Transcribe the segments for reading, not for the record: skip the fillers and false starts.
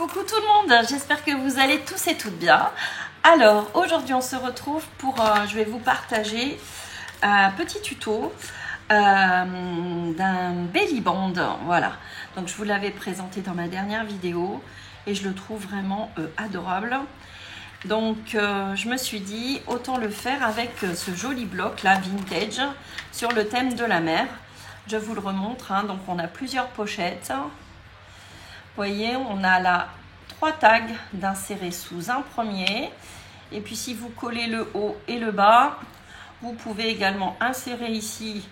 Coucou tout le monde, j'espère que vous allez tous et toutes bien. Alors aujourd'hui on se retrouve pour, je vais vous partager un petit tuto d'un belly band. Voilà, donc je vous l'avais présenté dans ma dernière vidéo et je le trouve vraiment adorable. Donc je me suis dit autant le faire avec ce joli bloc là vintage sur le thème de la mer. Je vous le remontre, hein. Donc on a plusieurs pochettes. Vous voyez, on a là 3 tags d'insérer sous un premier. Et puis si vous collez le haut et le bas, vous pouvez également insérer ici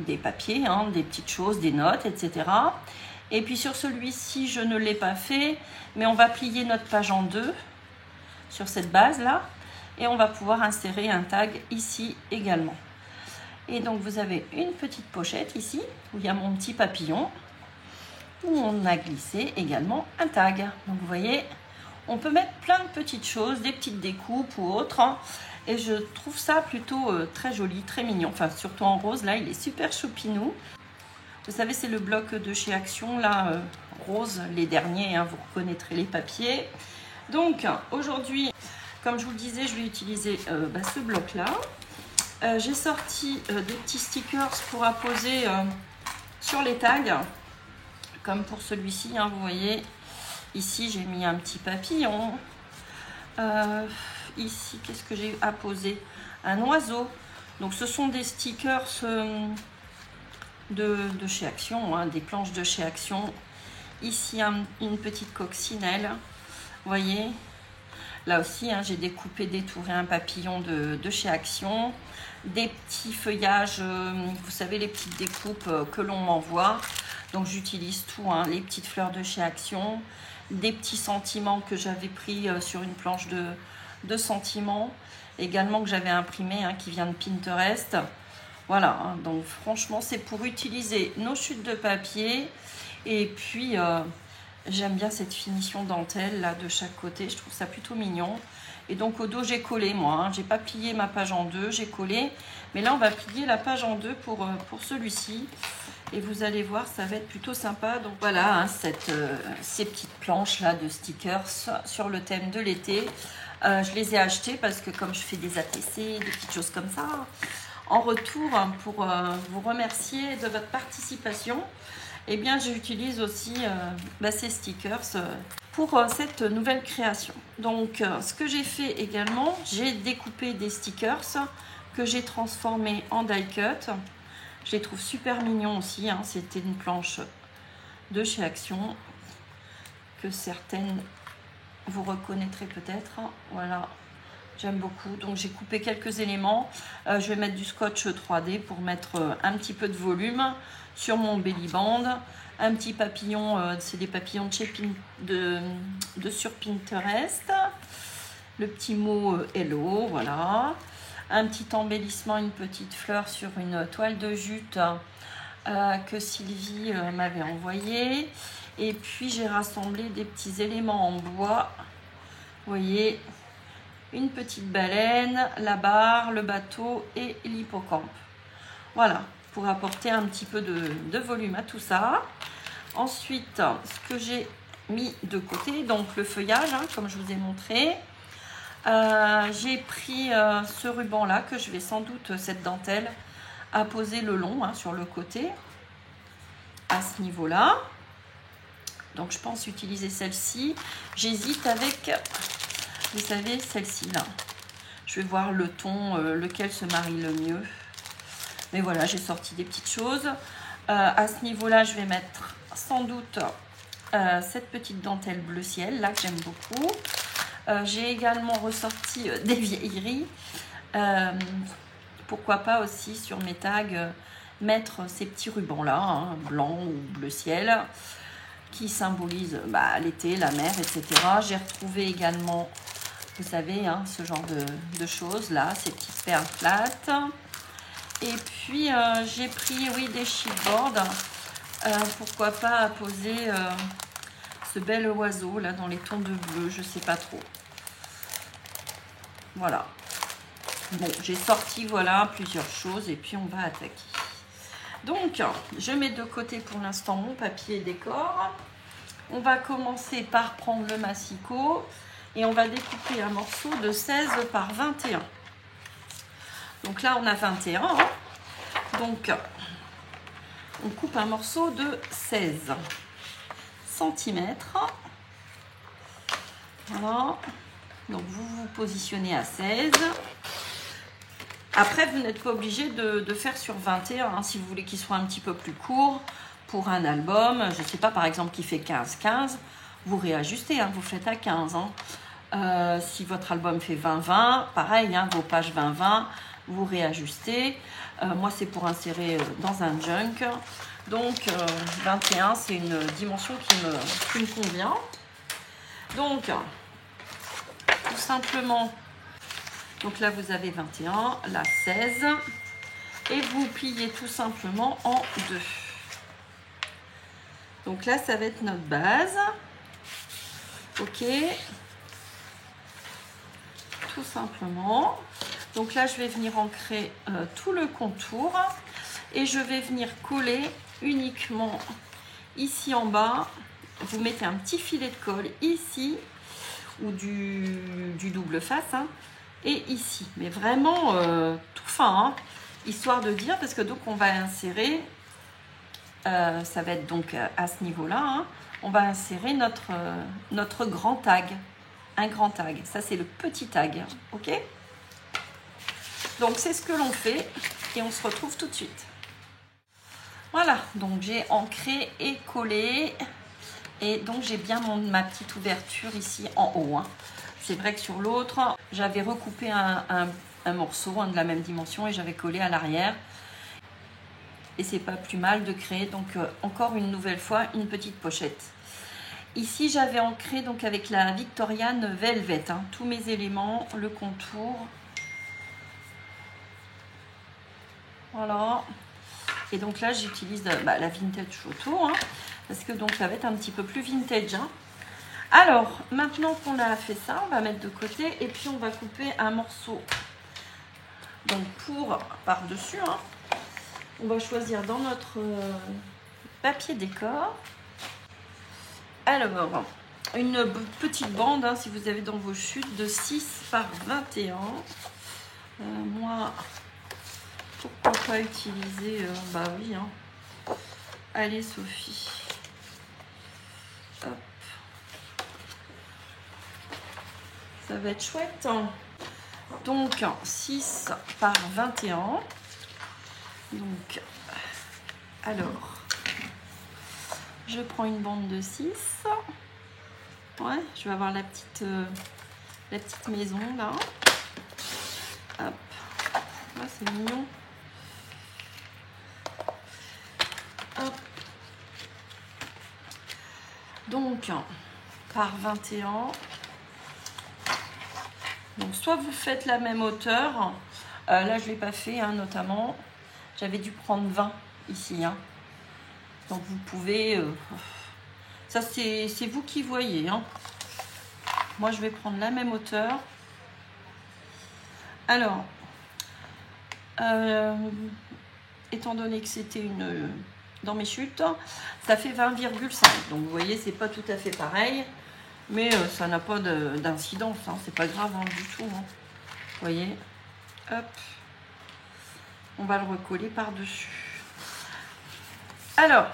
des papiers, hein, des petites choses, des notes, etc. Et puis sur celui-ci, je ne l'ai pas fait, mais on va plier notre page en deux sur cette base-là. Et on va pouvoir insérer un tag ici également. Et donc vous avez une petite pochette ici, où il y a mon petit papillon, où on a glissé également un tag. Donc vous voyez, on peut mettre plein de petites choses, des petites découpes ou autres, hein, et je trouve ça plutôt très joli, très mignon. Enfin surtout en rose, là il est super choupinou. Vous savez, c'est le bloc de chez Action, là, rose, les derniers, hein, vous reconnaîtrez les papiers. Donc aujourd'hui, comme je vous le disais, je vais utiliser ce bloc là. J'ai sorti des petits stickers pour apposer sur les tags. Comme pour celui-ci, hein, vous voyez, ici j'ai mis un petit papillon. Ici, qu'est-ce que j'ai apposé? Un oiseau. Donc ce sont des stickers de chez Action, hein, des planches de chez Action. Ici une petite coccinelle, vous voyez. Là aussi, hein, j'ai découpé, détouré un papillon de chez Action. Des petits feuillages, vous savez, les petites découpes que l'on m'envoie. Donc j'utilise tout, hein, les petites fleurs de chez Action, des petits sentiments que j'avais pris sur une planche de sentiments, également que j'avais imprimé, hein, qui vient de Pinterest. Voilà, hein, donc franchement c'est pour utiliser nos chutes de papier. Et puis j'aime bien cette finition dentelle là de chaque côté, je trouve ça plutôt mignon. Et donc au dos j'ai collé moi, hein, j'ai pas plié ma page en deux, j'ai collé. Mais là on va plier la page en deux pour celui-ci. Et vous allez voir, ça va être plutôt sympa. Donc voilà, hein, ces petites planches là de stickers sur le thème de l'été. Je les ai achetées parce que comme je fais des ATC, des petites choses comme ça, en retour, pour vous remercier de votre participation, eh bien j'utilise aussi ces stickers pour cette nouvelle création. Donc ce que j'ai fait également, j'ai découpé des stickers que j'ai transformés en die cut. Je les trouve super mignons aussi, hein. C'était une planche de chez Action que certaines vous reconnaîtrez peut-être. Voilà, j'aime beaucoup. Donc j'ai coupé quelques éléments. Je vais mettre du scotch 3D pour mettre un petit peu de volume sur mon belly band. Un petit papillon, c'est des papillons de sur Pinterest. Le petit mot hello, voilà. Un petit embellissement, une petite fleur sur une toile de jute que Sylvie m'avait envoyé. Et puis j'ai rassemblé des petits éléments en bois. Vous voyez, une petite baleine, la barre, le bateau et l'hippocampe. Voilà, pour apporter un petit peu de volume à tout ça. Ensuite, ce que j'ai mis de côté, donc le feuillage, hein, comme je vous ai montré. J'ai pris ce ruban là que je vais sans doute, cette dentelle, apposer le long, hein, sur le côté à ce niveau là. Donc je pense utiliser celle-ci. J'hésite avec, vous savez, celle-ci là. Je vais voir le ton, lequel se marie le mieux. Mais voilà, j'ai sorti des petites choses. À ce niveau là, je vais mettre sans doute cette petite dentelle bleu ciel là que j'aime beaucoup. J'ai également ressorti des vieilleries. Pourquoi pas aussi sur mes tags mettre ces petits rubans là, hein, blanc ou bleu ciel, qui symbolisent l'été, la mer, etc. J'ai retrouvé également, vous savez, hein, ce genre de choses là, ces petites perles plates. Et puis j'ai pris, oui, des chipboards. Pourquoi pas poser ce bel oiseau là dans les tons de bleu, je sais pas trop. Voilà. Bon, j'ai sorti voilà plusieurs choses et puis on va attaquer. Donc je mets de côté pour l'instant mon papier décor. On va commencer par prendre le massicot et on va découper un morceau de 16 par 21. Donc là, on a 21. Hein. Donc, on coupe un morceau de 16 cm. Voilà. Donc, vous vous positionnez à 16. Après, vous n'êtes pas obligé de faire sur 21 hein, si vous voulez qu'il soit un petit peu plus court pour un album. Je ne sais pas, par exemple, qui fait 15-15. Vous réajustez, hein, vous faites à 15. Hein. Si votre album fait 20-20, pareil, hein, vos pages 20-20, vous réajustez. Moi, c'est pour insérer dans un junk. Donc, 21, c'est une dimension qui me convient. Donc, tout simplement, donc là, vous avez 21, là, 16. Et vous pliez tout simplement en deux. Donc là, ça va être notre base. Ok. Tout simplement. Donc là, je vais venir ancrer tout le contour. Et je vais venir coller uniquement ici en bas. Vous mettez un petit filet de colle ici. Ou du double face. Hein, et ici. Mais vraiment tout fin. Hein, histoire de dire, parce que donc on va insérer... ça va être donc à ce niveau-là. Hein, on va insérer notre grand tag. Un grand tag. Ça, c'est le petit tag. Ok? Donc, c'est ce que l'on fait. Et on se retrouve tout de suite. Voilà. Donc, j'ai ancré et collé. Et donc, j'ai bien ma petite ouverture ici en haut. Hein. C'est vrai que sur l'autre, j'avais recoupé un morceau hein, de la même dimension et j'avais collé à l'arrière. Et c'est pas plus mal de créer donc encore une nouvelle fois une petite pochette. Ici j'avais ancré donc avec la Victorian Velvet hein, tous mes éléments, le contour. Voilà. Et donc là j'utilise la vintage photo hein, parce que donc ça va être un petit peu plus vintage. Hein. Alors maintenant qu'on a fait ça, on va mettre de côté et puis on va couper un morceau. Donc pour par-dessus. Hein, on va choisir dans notre papier décor. Alors, une petite bande, hein, si vous avez dans vos chutes, de 6 par 21. Moi, pourquoi pas utiliser... bah oui, hein. Allez, Sophie. Hop. Ça va être chouette. Hein. Donc, 6 par 21. Donc, alors, je prends une bande de 6. Ouais, je vais avoir la petite maison là. Hop, là c'est mignon. Hop. Donc, par 21. Donc, soit vous faites la même hauteur. Là, je ne l'ai pas fait, hein, notamment. J'avais dû prendre 20 ici. Hein. Donc, vous pouvez... ça, c'est vous qui voyez. Hein. Moi, je vais prendre la même hauteur. Alors, étant donné que c'était dans mes chutes, ça fait 20,5. Donc, vous voyez, c'est pas tout à fait pareil. Mais ça n'a pas d'incidence. Hein. C'est pas grave hein, du tout. Hein. Vous voyez. Hop. On va le recoller par-dessus. Alors,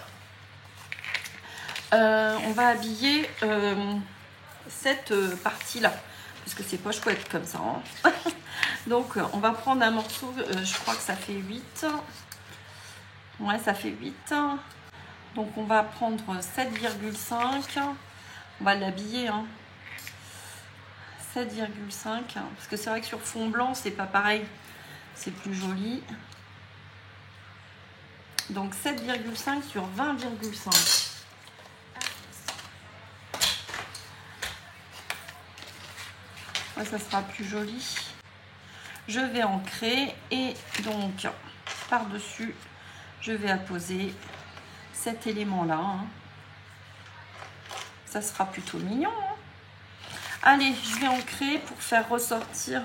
on va habiller cette partie-là. Parce que c'est pas chouette comme ça. Hein. Donc, on va prendre un morceau, je crois que ça fait 8. Ouais, ça fait 8. Donc, on va prendre 7,5. On va l'habiller. Hein. 7,5. Parce que c'est vrai que sur fond blanc, c'est pas pareil. C'est plus joli. Donc 7,5 sur 20,5. Ouais, ça sera plus joli. Je vais ancrer et donc par-dessus, je vais apposer cet élément-là. Hein. Ça sera plutôt mignon. Hein. Allez, je vais ancrer pour faire ressortir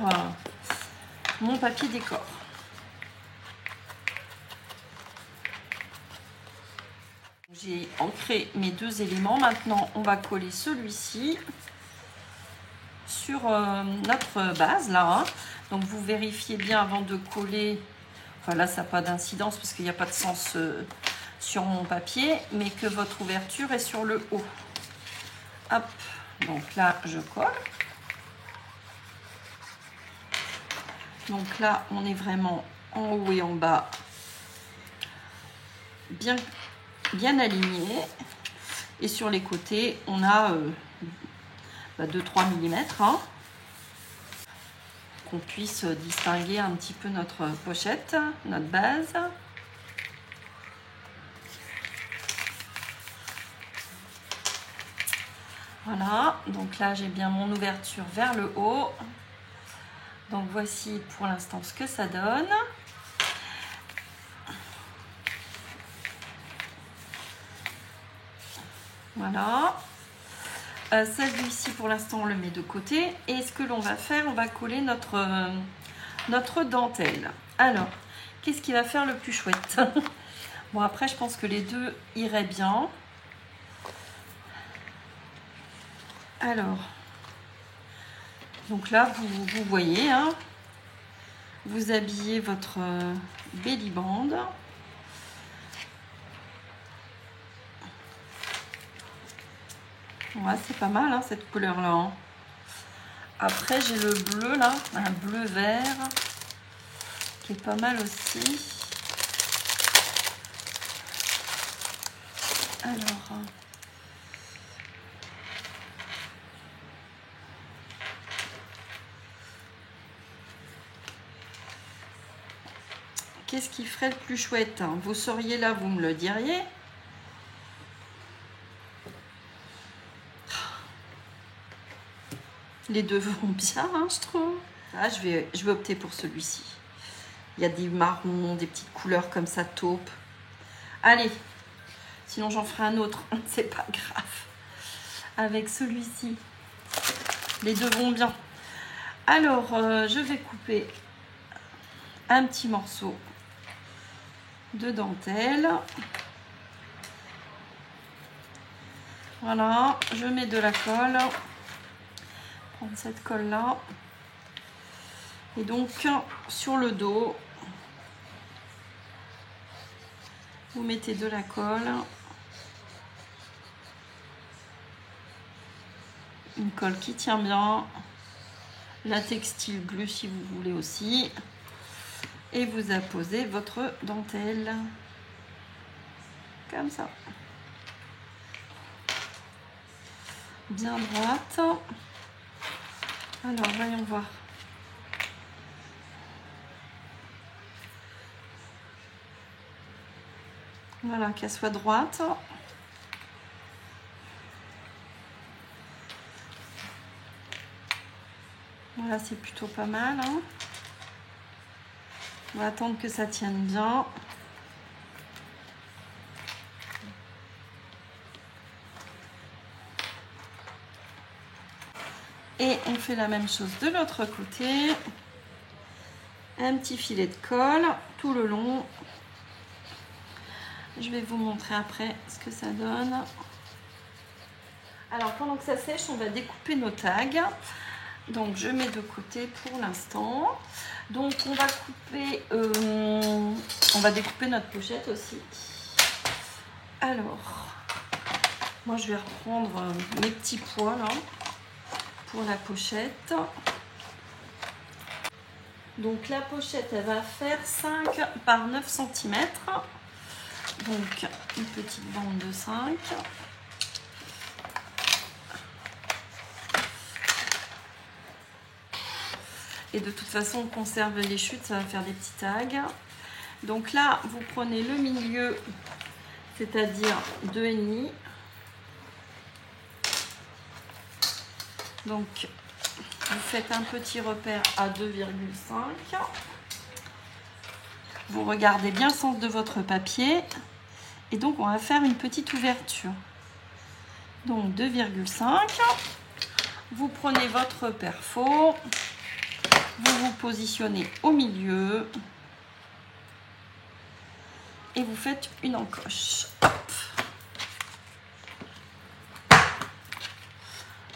mon papier décor. J'ai ancré mes deux éléments. Maintenant, on va coller celui-ci sur notre base là. Hein. Donc, vous vérifiez bien avant de coller. Enfin, là, ça n'a pas d'incidence parce qu'il n'y a pas de sens sur mon papier, mais que votre ouverture est sur le haut. Hop. Donc là, je colle. Donc là, on est vraiment en haut et en bas, bien aligné. Et sur les côtés, on a 2-3 mm, hein, qu'on puisse distinguer un petit peu notre pochette, notre base. Voilà, donc là j'ai bien mon ouverture vers le haut. Donc voici pour l'instant ce que ça donne. Voilà. Celui-ci pour l'instant on le met de côté. Et ce que l'on va faire, on va coller notre dentelle. Alors, qu'est-ce qui va faire le plus chouette? Bon, après je pense que les deux iraient bien. Alors, donc là vous voyez, hein, vous habillez votre belly band. Ouais, c'est pas mal, hein, cette couleur-là. Hein. Après, j'ai le bleu, là, un bleu-vert, qui est pas mal aussi. Alors... qu'est-ce qui ferait le plus chouette? Hein? Vous seriez là, vous me le diriez. Les deux vont bien, hein, je trouve. Ah, je vais opter pour celui-ci. Il y a des marrons, des petites couleurs comme ça, taupe. Allez, sinon j'en ferai un autre, c'est pas grave. Avec celui-ci, les deux vont bien. Alors, je vais couper un petit morceau de dentelle. Voilà, je mets de la colle. Prendre cette colle là. Et donc, sur le dos, vous mettez de la colle. Une colle qui tient bien. La textile glue si vous voulez aussi. Et vous apposez votre dentelle. Comme ça. Bien droite. Alors, voyons voir. Voilà, qu'elle soit droite. Voilà, c'est plutôt pas mal. Hein. On va attendre que ça tienne bien. Et on fait la même chose de l'autre côté. Un petit filet de colle tout le long. Je vais vous montrer après ce que ça donne. Alors pendant que ça sèche, on va découper nos tags. Donc je mets de côté pour l'instant. Donc on va couper, on va découper notre pochette aussi. Alors, moi je vais reprendre mes petits pois là pour la pochette. Donc la pochette elle va faire 5 par 9 cm. Donc une petite bande de 5. Et de toute façon on conserve les chutes, ça va faire des petits tags. Donc là vous prenez le milieu, c'est-à-dire 2,5. Donc vous faites un petit repère à 2,5. Vous regardez bien le sens de votre papier. Et donc on va faire une petite ouverture. Donc 2,5. Vous prenez votre repère faux. Vous vous positionnez au milieu. Et vous faites une encoche. Hop.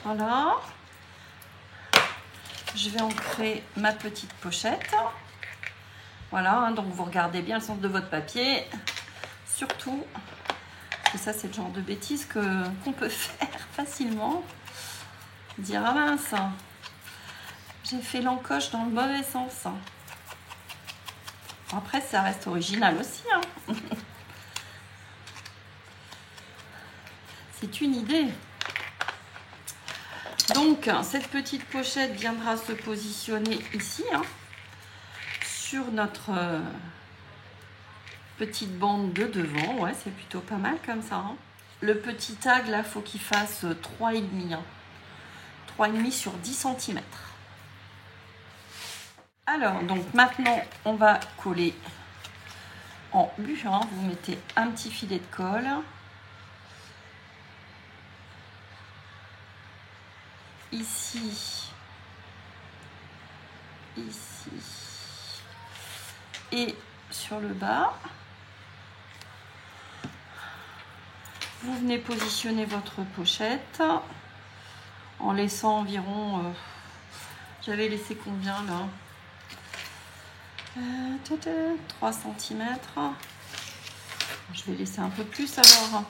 Voilà. Je vais ancrer ma petite pochette. Voilà, hein, donc vous regardez bien le sens de votre papier. Surtout, et ça c'est le genre de bêtises qu'on peut faire facilement. Dire, ah mince, j'ai fait l'encoche dans le mauvais sens. Après, ça reste original aussi. Hein. C'est une idée. Donc, cette petite pochette viendra se positionner ici, hein, sur notre petite bande de devant. Ouais, c'est plutôt pas mal comme ça. Hein. Le petit tag, là, faut qu'il fasse 3,5. Hein. 3,5 sur 10 cm. Alors, donc maintenant, on va coller en U. Hein. Vous mettez un petit filet de colle. Ici, ici et sur le bas. Vous venez positionner votre pochette en laissant environ, j'avais laissé combien là, 3 cm. Je vais laisser un peu plus alors,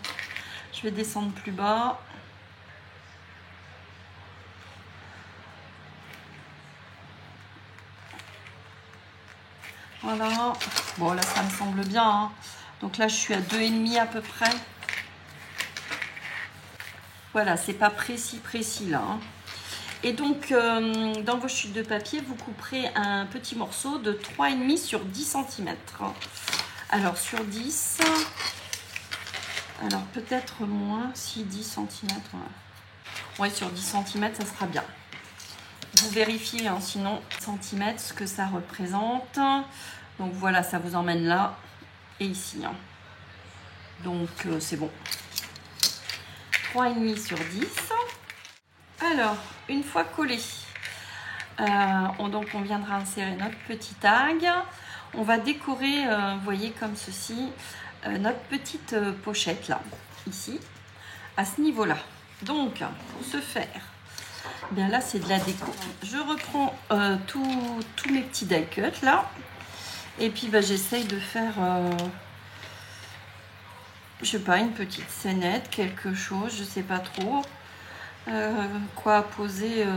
je vais descendre plus bas. Voilà, bon là ça me semble bien, hein. Donc là je suis à 2,5 à peu près. Voilà, c'est pas précis là. Hein. Et donc dans vos chutes de papier, vous couperez un petit morceau de 3,5 sur 10 cm. Alors sur 10, alors peut-être moins, si 10 cm. Ouais, sur 10 cm, ça sera bien. Vous vérifiez, hein, sinon, centimètres, ce que ça représente. Donc voilà, ça vous emmène là et ici. Hein. Donc c'est bon. 3,5 sur 10. Alors, une fois collé, donc on viendra insérer notre petit tag. On va décorer, vous voyez, comme ceci, notre petite pochette là, ici, à ce niveau-là. Donc, pour ce faire, bien là c'est de la déco. Je reprends tous mes petits die cuts là, et puis bah, j'essaye de faire, je sais pas, une petite scénette, quelque chose, je sais pas trop quoi poser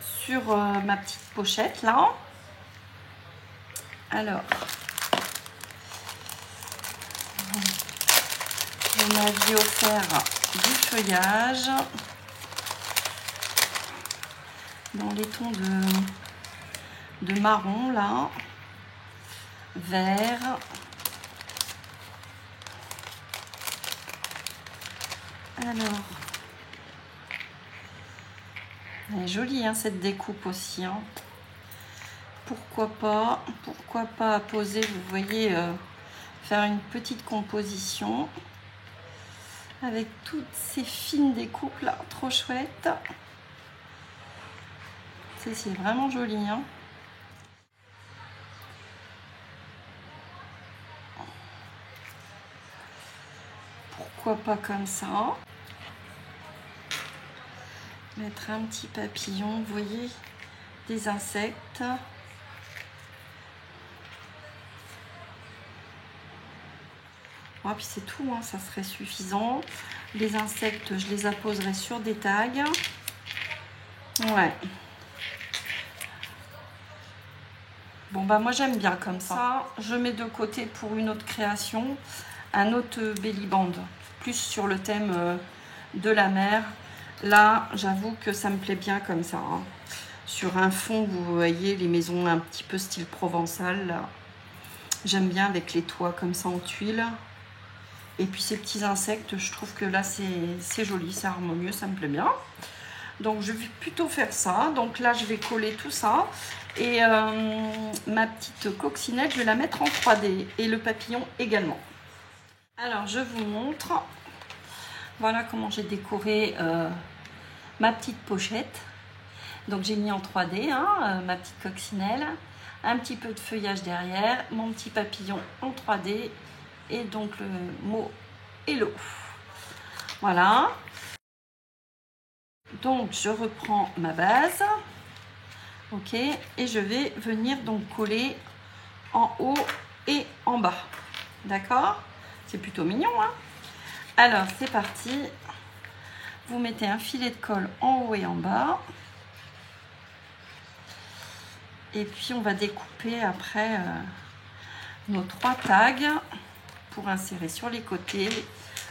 sur ma petite pochette là. Alors, on m'avait offert du feuillage dans les tons de marron là, vert. Alors, elle est jolie hein, cette découpe aussi. Hein. Pourquoi pas poser, vous voyez, faire une petite composition avec toutes ces fines découpes là, trop chouette. C'est vraiment joli. Hein. Pourquoi pas comme ça. Mettre un petit papillon, vous voyez, des insectes. Oh, puis c'est tout, hein, ça serait suffisant. Les insectes, je les apposerai sur des tags. Ouais. Bon, bah moi j'aime bien comme ça. Je mets de côté pour une autre création, un autre belly band, plus sur le thème de la mer. Là, j'avoue que ça me plaît bien comme ça. Hein. Sur un fond, vous voyez les maisons un petit peu style provençal. J'aime bien avec les toits comme ça en tuiles. Et puis ces petits insectes, je trouve que là c'est joli, c'est harmonieux, ça me plaît bien. Donc je vais plutôt faire ça. Donc là je vais coller tout ça. Et ma petite coccinelle, je vais la mettre en 3D. Et le papillon également. Alors je vous montre. Voilà comment j'ai décoré ma petite pochette. Donc j'ai mis en 3D hein, ma petite coccinelle. Un petit peu de feuillage derrière. Mon petit papillon en 3D. Et donc le mot hello. Voilà. Donc je reprends ma base, ok, et je vais venir donc coller en haut et en bas, d'accord? C'est plutôt mignon, hein? Alors c'est parti, vous mettez un filet de colle en haut et en bas, et puis on va découper après nos 3 tags pour insérer sur les côtés,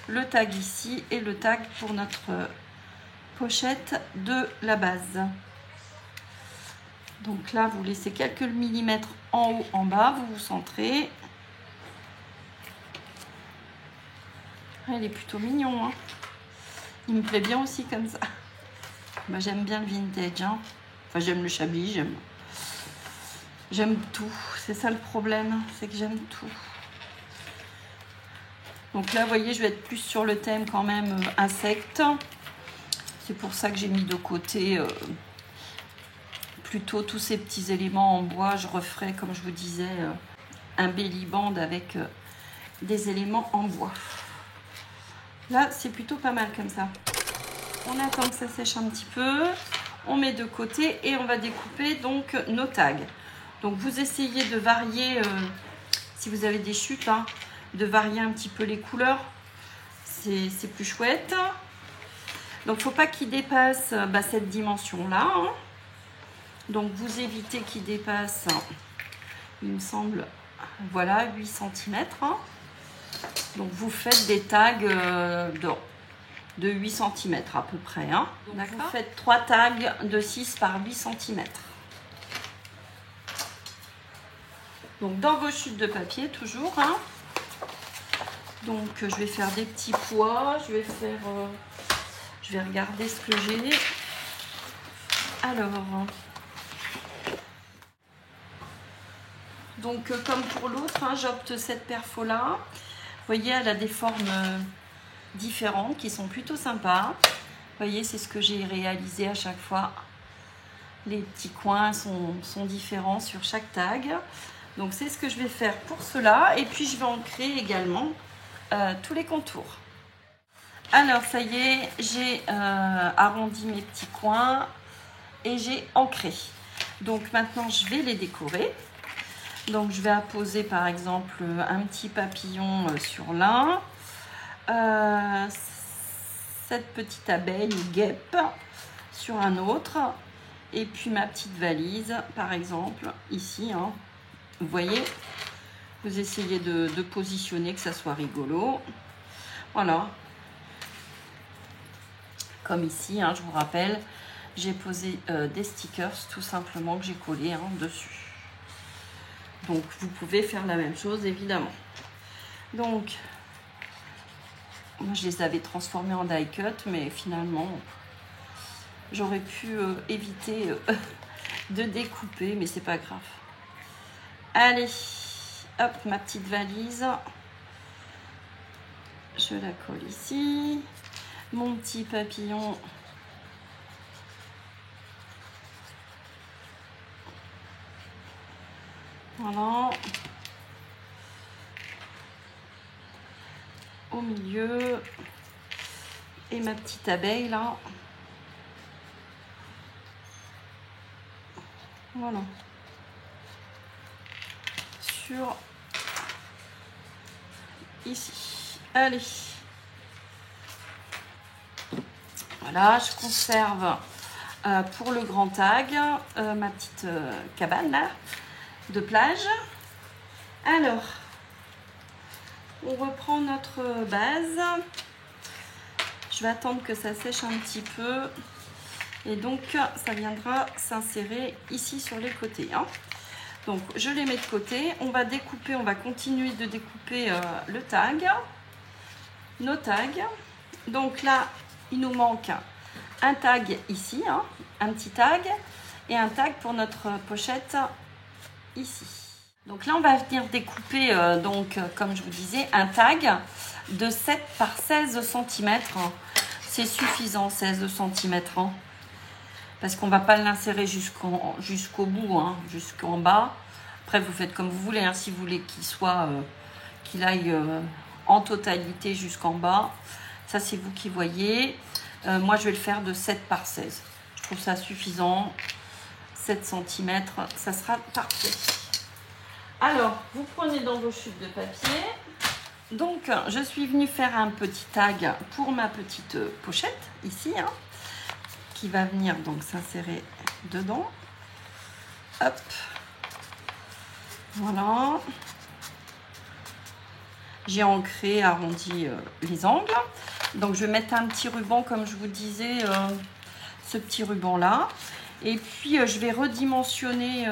le tag ici et le tag pour notre pochette de la base. Donc là vous laissez quelques millimètres en haut, en bas, vous vous centrez. Il est plutôt mignon, hein. Il me plaît bien aussi comme ça. Moi j'aime bien le vintage, hein. Enfin j'aime le chablis, j'aime tout. C'est ça le problème, c'est que j'aime tout. Donc là vous voyez, je vais être plus sur le thème quand même insectes. C'est pour ça que j'ai mis de côté plutôt tous ces petits éléments en bois. Je referai, comme je vous disais, un belly band avec des éléments en bois. Là, c'est plutôt pas mal comme ça. On attend que ça sèche un petit peu. On met de côté et on va découper donc nos tags. Donc vous essayez de varier, si vous avez des chutes, hein, de varier un petit peu les couleurs. C'est plus chouette. Donc, il ne faut pas qu'il dépasse cette dimension-là. Hein. Donc, vous évitez qu'il dépasse, il me semble, voilà, 8 cm. Hein. Donc, vous faites des tags de 8 cm à peu près. Hein. Donc, vous faites 3 tags de 6 par 8 cm. Donc, dans vos chutes de papier, toujours. Hein. Donc, je vais faire des petits pois. Je vais regarder ce que j'ai. Alors, donc comme pour l'autre, hein, j'opte cette perfo-là. Vous voyez, elle a des formes différentes qui sont plutôt sympas. Vous voyez, c'est ce que j'ai réalisé à chaque fois. Les petits coins sont différents sur chaque tag. Donc, c'est ce que je vais faire pour cela. Et puis, je vais en créer également tous les contours. Alors ça y est, j'ai arrondi mes petits coins et j'ai ancré. Donc maintenant je vais les décorer. Donc je vais apposer par exemple un petit papillon sur l'un, cette petite abeille ou guêpe sur un autre, et puis ma petite valise par exemple ici. Hein. Vous voyez, vous essayez de positionner que ça soit rigolo. Voilà. Comme ici, hein, je vous rappelle, j'ai posé des stickers tout simplement que j'ai collé hein, dessus. Donc, vous pouvez faire la même chose, évidemment. Donc, moi, je les avais transformés en die cut, mais finalement, j'aurais pu éviter de découper, mais c'est pas grave. Allez, hop, ma petite valise. Je la colle ici. Mon petit papillon, voilà, au milieu, et ma petite abeille là, voilà, sur ici. Allez. Voilà, je conserve pour le grand tag ma petite cabane là, de plage. Alors, on reprend notre base. Je vais attendre que ça sèche un petit peu. Et donc, ça viendra s'insérer ici sur les côtés. Hein. Donc, je les mets de côté. On va découper, on va continuer de découper le tag. Nos tags. Donc là, il nous manque un tag ici, hein, un petit tag, et un tag pour notre pochette ici. Donc là, on va venir découper, comme je vous disais, un tag de 7 par 16 cm. C'est suffisant, 16 cm. Hein, parce qu'on ne va pas l'insérer jusqu'au bout, hein, jusqu'en bas. Après, vous faites comme vous voulez. Hein, si vous voulez qu'il aille en totalité jusqu'en bas. Ça, c'est vous qui voyez. Moi, je vais le faire de 7 par 16. Je trouve ça suffisant. 7 cm, ça sera parfait. Alors, vous prenez dans vos chutes de papier. Donc, je suis venue faire un petit tag pour ma petite pochette, ici, hein, qui va venir donc s'insérer dedans. Hop. Voilà. J'ai ancré, arrondi les angles. Donc, je vais mettre un petit ruban, comme je vous disais, ce petit ruban-là. Et puis, je vais redimensionner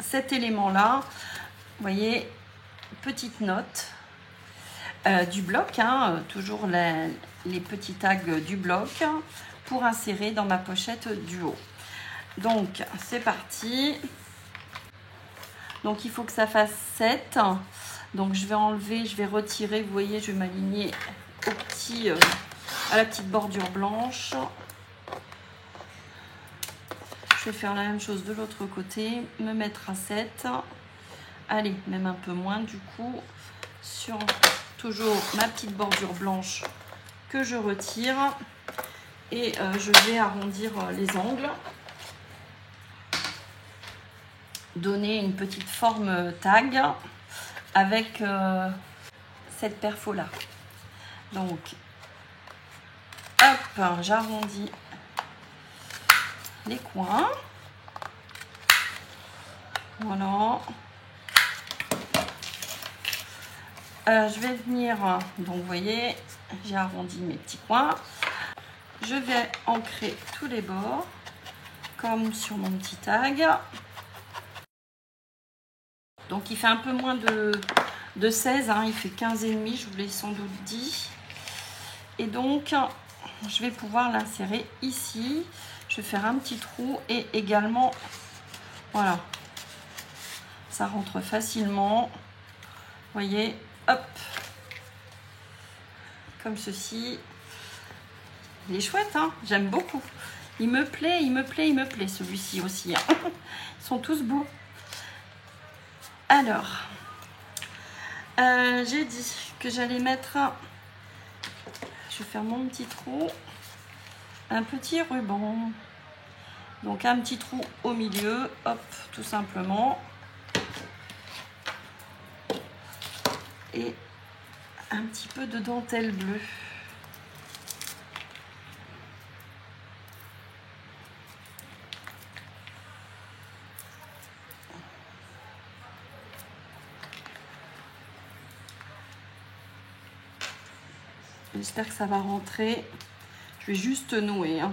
cet élément-là. Vous voyez, petite note du bloc, hein, toujours les petits tags du bloc pour insérer dans ma pochette du haut. Donc, c'est parti. Donc, il faut que ça fasse 7. Donc, je vais enlever, je vais retirer. Vous voyez, je vais m'aligner au petit, à la petite bordure blanche. Je vais faire la même chose de l'autre côté, me mettre à 7. Allez, même un peu moins du coup, sur toujours ma petite bordure blanche que je retire. Et je vais arrondir les angles. Donner une petite forme tag avec cette perfo là. Donc, hop, j'arrondis les coins. Voilà. Je vais venir, donc vous voyez, j'ai arrondi mes petits coins. Je vais ancrer tous les bords, comme sur mon petit tag. Donc il fait un peu moins de 16, hein, il fait 15,5, je vous l'ai sans doute dit. Et donc, je vais pouvoir l'insérer ici. Je vais faire un petit trou et également, voilà, ça rentre facilement. Vous voyez, hop, comme ceci. Il est chouette, hein, j'aime beaucoup. Il me plaît, il me plaît, il me plaît celui-ci aussi. Hein. Ils sont tous beaux. Alors, j'ai dit que j'allais mettre, je vais faire mon petit trou, un petit ruban. Donc un petit trou au milieu, hop, tout simplement. Et un petit peu de dentelle bleue. J'espère que ça va rentrer. Je vais juste nouer. Hein.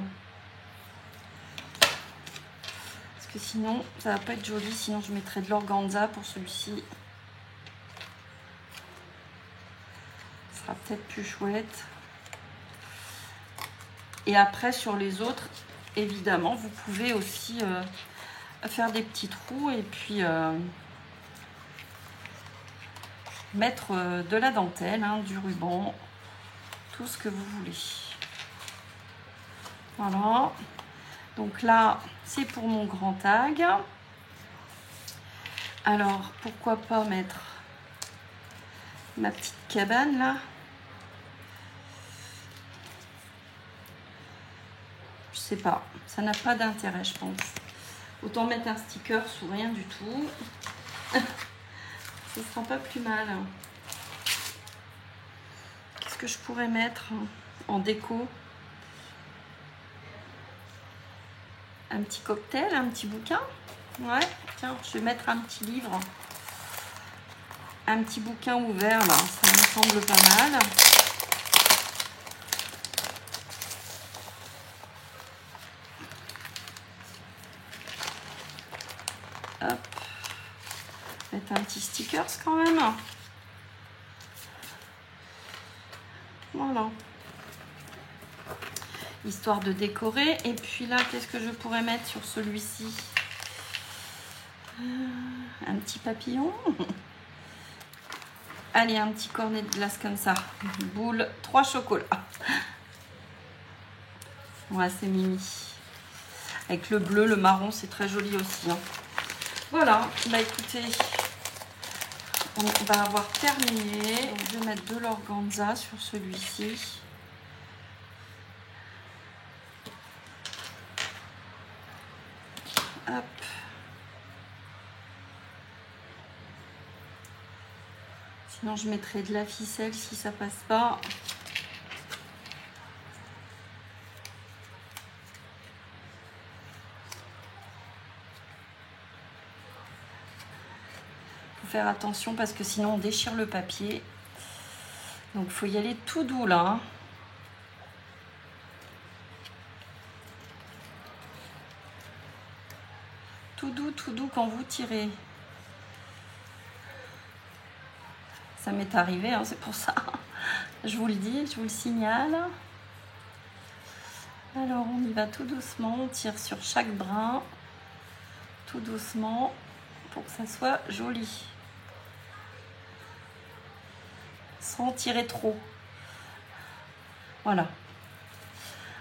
Parce que sinon, ça va pas être joli. Sinon, je mettrai de l'organza pour celui-ci. Ce sera peut-être plus chouette. Et après, sur les autres, évidemment, vous pouvez aussi faire des petits trous et puis mettre de la dentelle, hein, du ruban, tout ce que vous voulez. Voilà. Donc là, c'est pour mon grand tag. Alors, pourquoi pas mettre ma petite cabane là. Je sais pas, ça n'a pas d'intérêt, je pense. Autant mettre un sticker ou rien du tout. Ce sera pas plus mal. Qu'est-ce que je pourrais mettre en déco? Un petit cocktail, un petit bouquin. Ouais, tiens, je vais mettre un petit livre. Un petit bouquin ouvert, là, ça me semble pas mal. Hop. Mettre un petit stickers quand même. Voilà. Histoire de décorer. Et puis là, qu'est-ce que je pourrais mettre sur celui-ci? Un petit papillon. Allez, un petit cornet de glace comme ça. Boule, 3 chocolats. Ouais, c'est mimi. Avec le bleu, le marron, c'est très joli aussi. Hein. Voilà, bah écoutez, on va avoir terminé. Donc, je vais mettre de l'organza sur celui-ci. Hop. Sinon, je mettrai de la ficelle si ça passe pas. Faut faire attention parce que sinon on déchire le papier. Donc, il faut y aller tout doux là. Hein. Tout doux quand vous tirez. Ça m'est arrivé, hein, c'est pour ça. Je vous le dis, je vous le signale. Alors, on y va tout doucement. On tire sur chaque brin. Tout doucement pour que ça soit joli. Sans tirer trop. Voilà.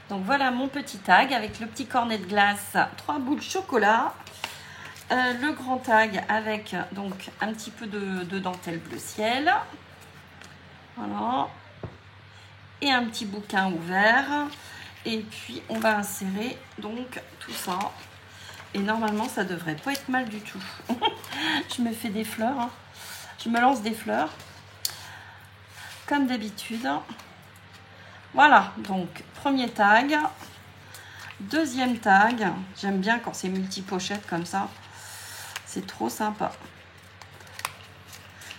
Donc, voilà mon petit tag avec le petit cornet de glace. 3 boules chocolat. Le grand tag avec donc un petit peu de dentelle bleu ciel. Voilà. Et un petit bouquin ouvert. Et puis on va insérer donc tout ça. Et normalement ça devrait pas être mal du tout. Je me fais des fleurs. Hein. Je me lance des fleurs. Comme d'habitude. Voilà. Donc premier tag. Deuxième tag. J'aime bien quand c'est multi-pochette comme ça. C'est trop sympa.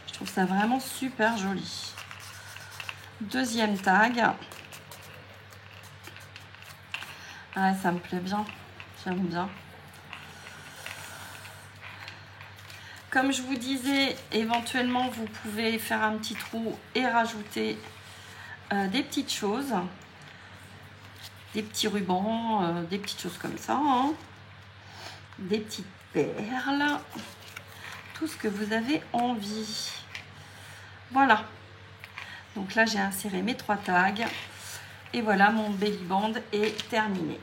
Je trouve ça vraiment super joli. Deuxième tag. Ah, ça me plaît bien. J'aime bien. Comme je vous disais, éventuellement, vous pouvez faire un petit trou et rajouter des petites choses. Des petits rubans, des petites choses comme ça. Hein. Des petites perles, tout ce que vous avez envie. Voilà. Donc là, j'ai inséré mes 3 tags. Et voilà, mon belly band est terminé.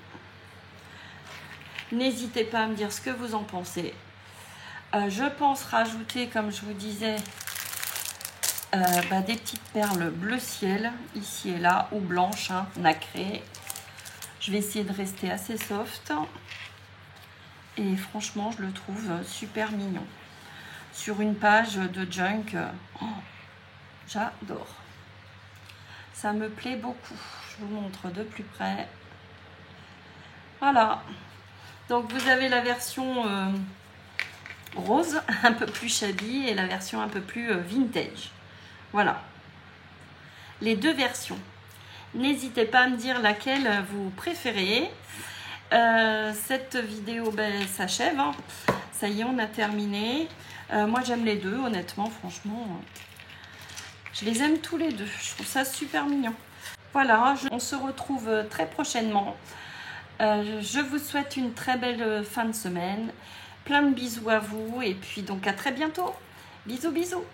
N'hésitez pas à me dire ce que vous en pensez. Je pense rajouter, comme je vous disais, des petites perles bleu ciel, ici et là, ou blanches, hein, nacrées. Je vais essayer de rester assez soft. Et franchement, je le trouve super mignon. Sur une page de junk, oh, j'adore. Ça me plaît beaucoup. Je vous montre de plus près. Voilà. Donc, vous avez la version rose, un peu plus shabby, et la version un peu plus vintage. Voilà. Les 2 versions. N'hésitez pas à me dire laquelle vous préférez. Cette vidéo s'achève. Hein. Ça y est, on a terminé. Moi, j'aime les 2, honnêtement, franchement. Je les aime tous les 2. Je trouve ça super mignon. Voilà, on se retrouve très prochainement. Je vous souhaite une très belle fin de semaine. Plein de bisous à vous. Et puis, donc, à très bientôt. Bisous, bisous.